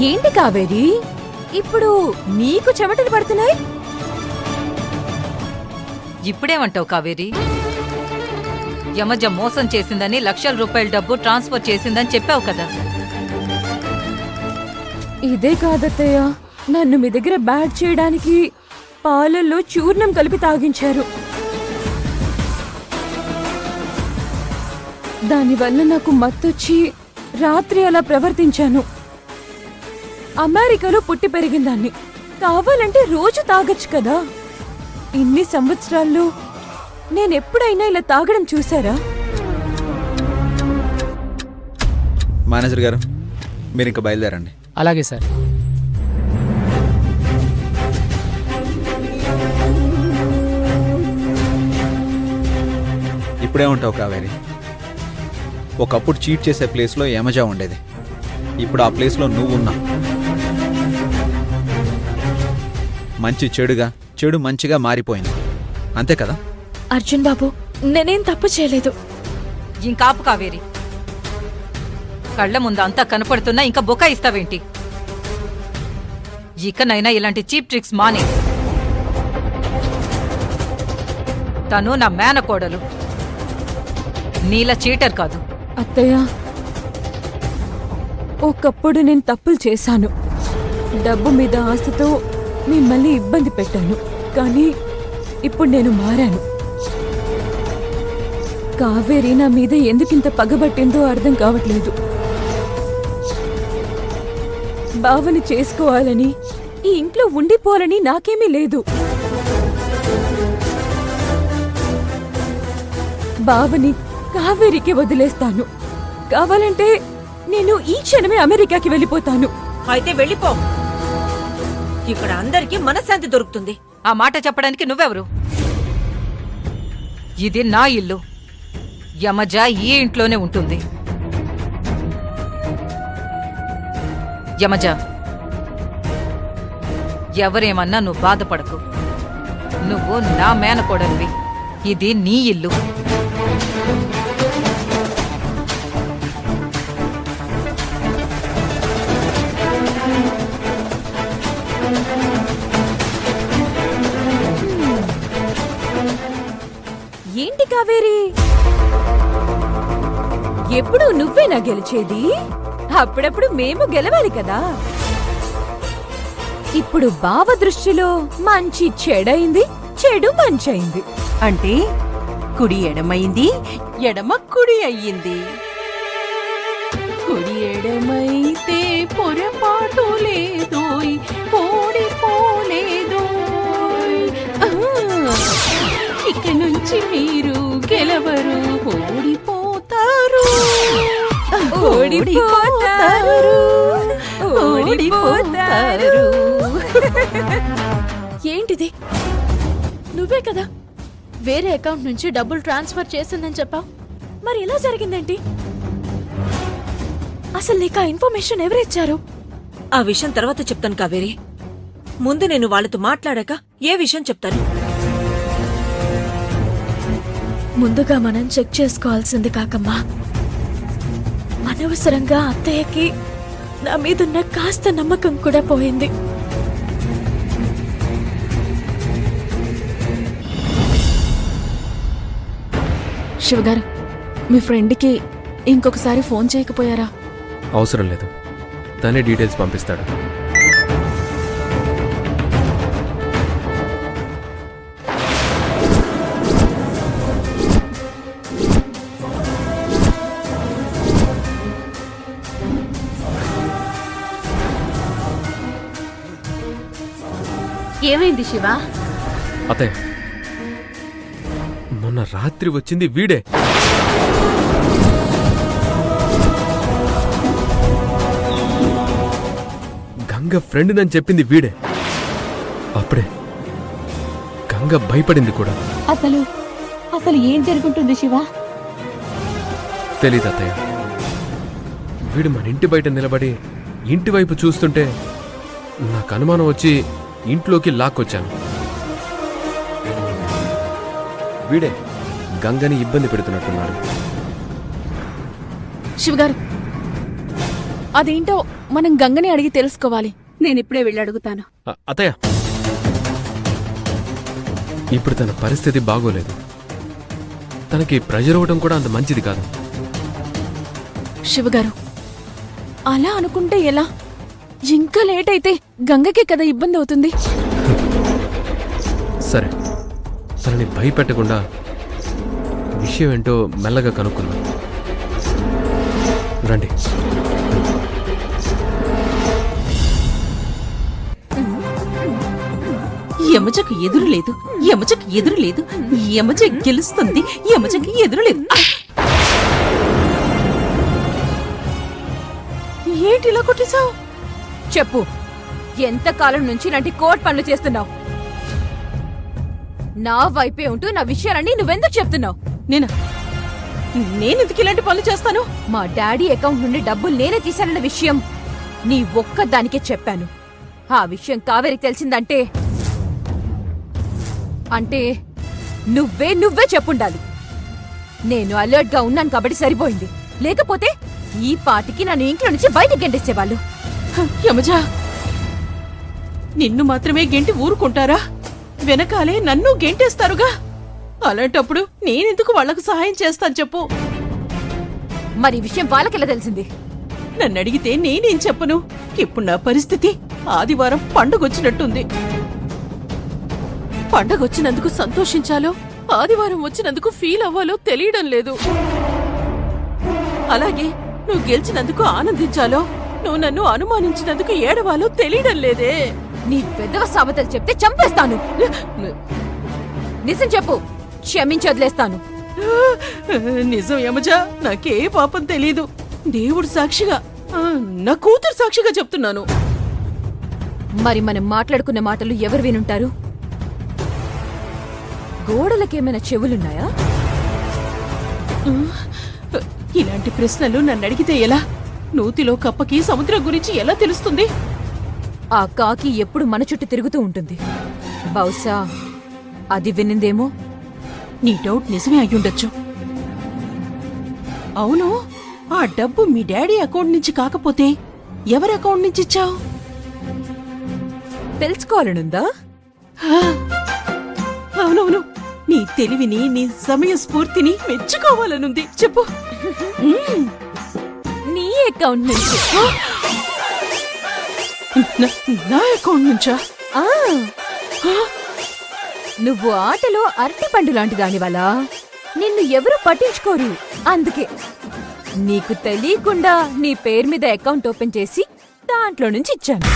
ఏంటి కావేరి, ఇప్పుడు నీకు చెమటలు పడుతున్నాయి? ఇప్పుడేమంటావు కావేరి? యమజ మోసం చేసిందని లక్షల రూపాయల డబ్బు ట్రాన్స్ఫర్ చేసిందని చెప్పావు కదా. ఇదే కాదత్తయ్య, నన్ను మీ దగ్గర బ్యాట్ చేయడానికి పాలల్లో చూర్ణం కలిపి తాగించారు. దానివల్ల నాకు మత్తొచ్చి రాత్రి అలా ప్రవర్తించాను. అమెరికాలో పుట్టి పెరిగిందాన్ని, కావాలంటే రోజు తాగొచ్చు కదా. ఇన్ని సంవత్సరాల్లో నేనెప్పుడైనా ఇలా తాగడం చూసారా? మేనేజర్ గారు, మీరు ఇంకా బయలుదేరండి. అలాగే సార్. ఇప్పుడేమంటావు కావేరి? ఒకప్పుడు చీట్ చేసే ప్లేస్లో యమజా ఉండేది, ఇప్పుడు ఆ ప్లేస్లో నువ్వున్నా. మంచి చెడుగా, చెడు మంచిగా మారిపోయింది, అంతే కదా? అర్జున్ బాబు, నేనేం తప్పు చేయలేదు. ఇంకాపు కావేరి, కళ్ల ముందు అంతా కనపడుతున్నా ఇంకా బొక్క ఇస్తావేంటి? ఇకనైనా ఇలాంటి చీప్ ట్రిక్స్ మానే. తను నా మేనకోడలు, నీలా చీటర్ కాదు. అత్తయ్య, ఒకప్పుడు నేను తప్పులు చేశాను. డబ్బు మీద ఆశతో మిమ్మల్ని ఇబ్బంది పెట్టాను, కానీ ఇప్పుడు నేను మారాను. కావేరి నా మీద ఎందుకింత పగబట్టిందో అర్థం కావట్లేదు. బావని చేసుకోవాలని, ఈ ఇంట్లో ఉండిపోవాలని నాకేమీ లేదు. బావని కావేరికి వదిలేస్తాను. కావాలంటే నేను ఈ క్షణమే అమెరికాకి వెళ్ళిపోతాను. అయితే వెళ్ళిపో, ఇక్కడ అందరికీ మనశ్శాంతి దొరుకుతుంది. ఆ మాట చెప్పడానికి నువ్వెవరు? ఇది నా ఇల్లు. యమజ ఈ ఇంట్లోనే ఉంటుంది. యమజ, ఎవరేమన్నా నువ్వు బాధపడకు. నువ్వు నా మేనకోడలివి. ఇది నీ ఇల్లు. ఏంటి కావేరి, ఎప్పుడు నువ్వేనా గెలిచేది? అప్పుడప్పుడు మేము గెలవాలి కదా. ఇప్పుడు బావ దృష్టిలో మంచి చెడైంది, చెడు మంచయింది. అంటే కుడి ఎడమైంది, ఎడమ కుడి అయ్యింది. కుడి ఎడమైతే పొరపాటు లేదోయ్, ఓడిపోలేదోయ్. ఇక నుంచి మీరు గెలవరు, ఓడిపోతారు. ఓడిపోతారు, ఓడిపోతారు. ఏంటిది? నువ్వే కదా వేరే అకౌంట్ నుంచి డబ్బులు ట్రాన్స్ఫర్ చేసిందని చెప్పావు. మరి ఎలా జరిగిందేంటి? అసలు నీకు ఆ ఇన్ఫర్మేషన్ ఎవరిచ్చారు? ఆ విషయం తర్వాత చెప్తాను కావేరి. ముందు నేను వాళ్ళతో మాట్లాడాక ఏ విషయం చెప్తాను. ముందుగా మనం చెక్ చేసుకోవాల్సింది కాకమ్మా, అనవసరంగా అత్తయ్యకి నా మీదున్న కాస్త నమ్మకం కూడా పోయింది. శివగారు, మీ ఫ్రెండ్కి ఇంకొకసారి ఫోన్ చేయకపోయారా? అవసరం లేదు, తనే డీటెయిల్స్ పంపిస్తాడు. ఏమైంది శివ? అతయ్య, మొన్న రాత్రి వచ్చింది వీడే. గంగ ఫ్రెండ్ అని చెప్పింది వీడే. అప్పుడే గంగ భయపడింది కూడా. అసలు ఏం జరుగుతుంది శివ? తెలీదు అత్తయ్య. వీడు మన ఇంటి బయట నిలబడి ఇంటి వైపు చూస్తుంటే నాకు అనుమానం వచ్చి ఇంట్లోకి లాక్కొచ్చాను. వీడే గంగని ఇబ్బంది పెడుతున్నట్టున్నాడు. శివగారు, అదేంటో మనం గంగని అడిగి తెలుసుకోవాలి. నేనిప్పుడే వెళ్ళి అడుగుతాను. అత్తయ్య, ఇప్పుడు తన పరిస్థితి బాగోలేదు. తనకి ప్రెజర్ అవ్వడం కూడా అంత మంచిది కాదు. శివగారు, అలా అనుకుంటే ఎలా? ఇంకా లేట్ అయితే గంగకే కదా ఇబ్బంది అవుతుంది. సరే, తనని భయపెట్టకుండా విషయం ఏంటో మెల్లగా కనుక్కుందాం. రండి. యమజకు ఎదురు లేదు, యమజకు ఎదురు లేదు, యమజ గెలుస్తుంది, యమజకి ఎదురు లేదు. ఏంటి ఇలా కొట్టేశావు? చెప్పు, ఎంతకాలం నుంచి ఇలాంటి కోట్ పనులు చేస్తున్నావు? నా వైపే ఉంటూ నా విషయాలన్నీ నువ్వెందుకు చెప్తున్నావు? నేనెందుకు ఇలాంటి పనులు చేస్తాను? మా డాడీ అకౌంట్ నుండి డబ్బులు నేనే తీశానన్న విషయం నీ ఒక్కదానికే చెప్పాను. ఆ విషయం కావేరికి తెలిసిందంటే అంటే నువ్వే చెప్పుండాలి. నేను అలర్ట్ గా ఉన్నాను కాబట్టి సరిపోయింది. లేకపోతే ఈ పాటికి నన్ను ఇంట్లో నుంచి బయటకు గెంటేసేవాళ్ళు. యమజా, నిన్ను మాత్రమే గెంటి ఊరుకుంటారా? వెనకాలే నన్ను గెంటేస్తారుగా. అలాంటప్పుడు నేనెందుకు వాళ్లకు సహాయం చేస్తాను చెప్పు? మరి ఈ విషయం వాళ్ళకెలా తెలిసింది? నన్ను అడిగితే నేనేం చెప్పను. ఇప్పుడు నా పరిస్థితి ఆదివారం పండగొచ్చినట్టుంది. పండగొచ్చినందుకు సంతోషించాలో, ఆదివారం వచ్చినందుకు ఫీల్ అవ్వాలో తెలియడం లేదు. అలాగే నువ్వు గెలిచినందుకు ఆనందించాలో, నువ్వు నన్ను అనుమానించినందుకు ఏడవాలో తెలియడం లేదే. నీ పెద్దవ సామెతలు చెప్తే చంపేస్తాను. నిజం చెప్పు, క్షమించి వదిలేస్తాను. నిజం యమజా, నాకే పాపం తెలీదు. దేవుడు సాక్షిగా, నా కూతురు సాక్షిగా చెప్తున్నాను. మరి మనం మాట్లాడుకున్న మాటలు ఎవరు వినుంటారు? గోడలకేమైనా చెవులున్నాయా? ఇలాంటి ప్రశ్నలు నన్ను అడిగితే ఎలా? నూతిలో కప్పకి సముద్రం గురించి ఎలా తెలుస్తుంది? ఆ కాకి ఎప్పుడు మన చుట్టూ తిరుగుతూ ఉంటుంది. బహుశా అది వినిందేమో. నీ డౌట్ నిజమే అయ్యుండొచ్చు. అవును, ఆ డబ్బు మీ డాడీ అకౌంట్ నుంచి కాకపోతే ఎవరి అకౌంట్ నుంచి ఇచ్చావు? తెలుసుకోవాలనుందా? అవునవును, నీ తెలివిని, నీ సమయ స్ఫూర్తిని మెచ్చుకోవాలనుంది. చెప్పు. నీ అకౌంట్ నుంచి. నా అకౌంట్ నుంచా? ఆ, నువ్వు ఆటలో అరటిపండు లాంటి దానివల్ల నిన్ను ఎవరూ పట్టించుకోరు. అందుకే నీకు తెలియకుండా నీ పేరు మీద అకౌంట్ ఓపెన్ చేసి దాంట్లో నుంచి ఇచ్చాను.